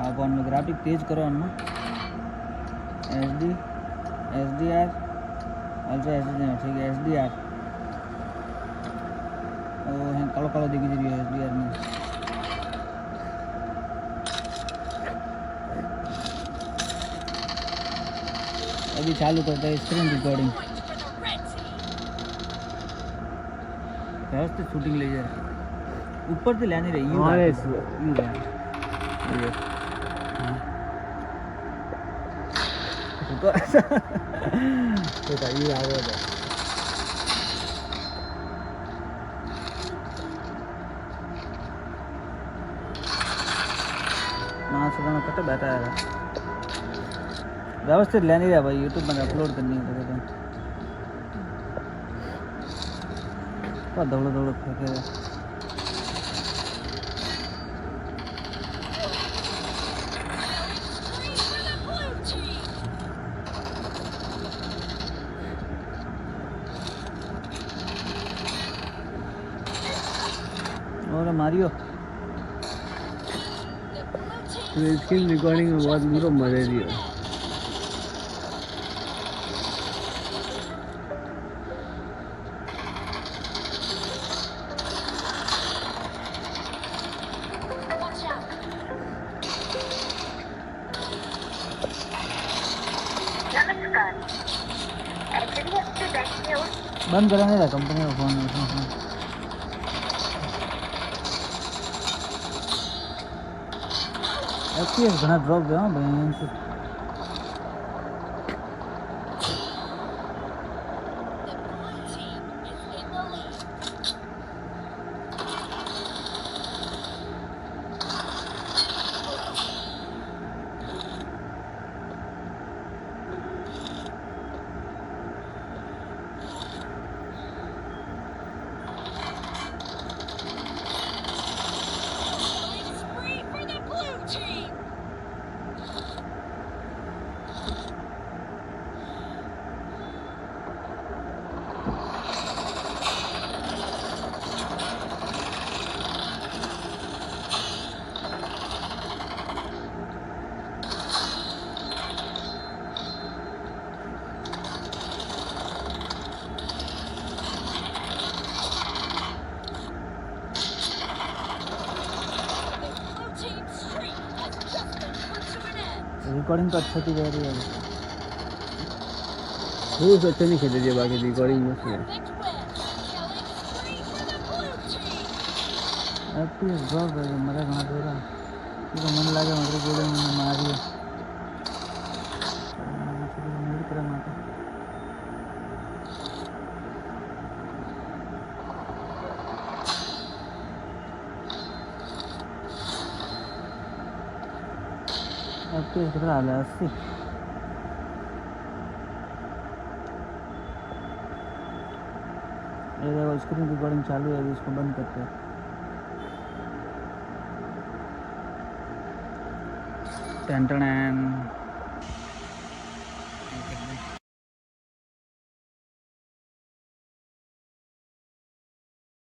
अपन में ग्राफिक तेज करो अन्न एसडी एसडीआर अल्ट्रा एसडी ठीक है एसडीआर ओ हैं कालो कालो दिखी रही है एसडीआर में अभी चालू करता है स्क्रीन रिकॉर्डिंग व्यवस्थित शूटिंग ले जा रहा ऊपर से लेने रही यूं तो ये आ गया मां से कट बैठा है व्यवस्थित लेने रहा भाई यूट्यूब में अपलोड करनी है तो दौड़ दौड़ फेंकेगा और मारियो तो स्क्रीन रिकॉर्डिंग में बहुत बुरा मजा दिया बंद कराने का कंपनी का फोन FPS घना ड्रॉप गया भाई से रिकॉर्डिंग तो अच्छा की जा रही है वो अच्छा नहीं खेल रही बाकी रिकॉर्डिंग में से FPS ड्रॉप है मेरा घना दे रहा तो मन लगा मेरे गोले में मारी मेरी तरह माता FPS कितना आ रहा है 80 ये देखो स्क्रीन रिकॉर्डिंग चालू है अभी इसको बंद करते हैं टेंटन